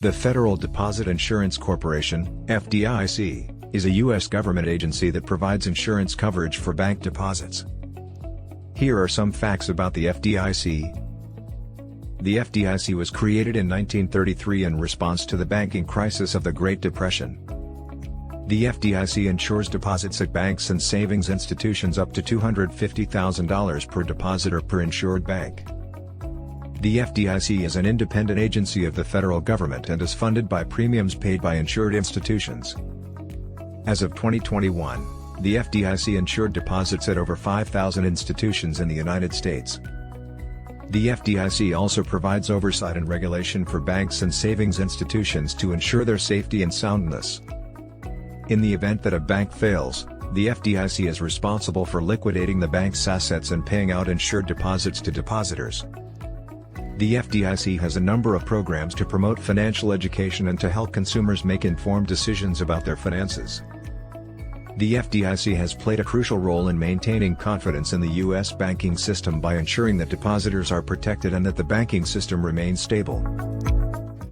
The Federal Deposit Insurance Corporation, FDIC, is a U.S. government agency that provides insurance coverage for bank deposits. Here are some facts about the FDIC. The FDIC was created in 1933 in response to the banking crisis of the Great Depression. The FDIC insures deposits at banks and savings institutions up to $250,000 per deposit or per insured bank. The FDIC is an independent agency of the federal government and is funded by premiums paid by insured institutions. As of 2021, the FDIC insured deposits at over 5,000 institutions in the United States. The FDIC also provides oversight and regulation for banks and savings institutions to ensure their safety and soundness. In the event that a bank fails, the FDIC is responsible for liquidating the bank's assets and paying out insured deposits to depositors. The FDIC has a number of programs to promote financial education and to help consumers make informed decisions about their finances. The FDIC has played a crucial role in maintaining confidence in the U.S. banking system by ensuring that depositors are protected and that the banking system remains stable.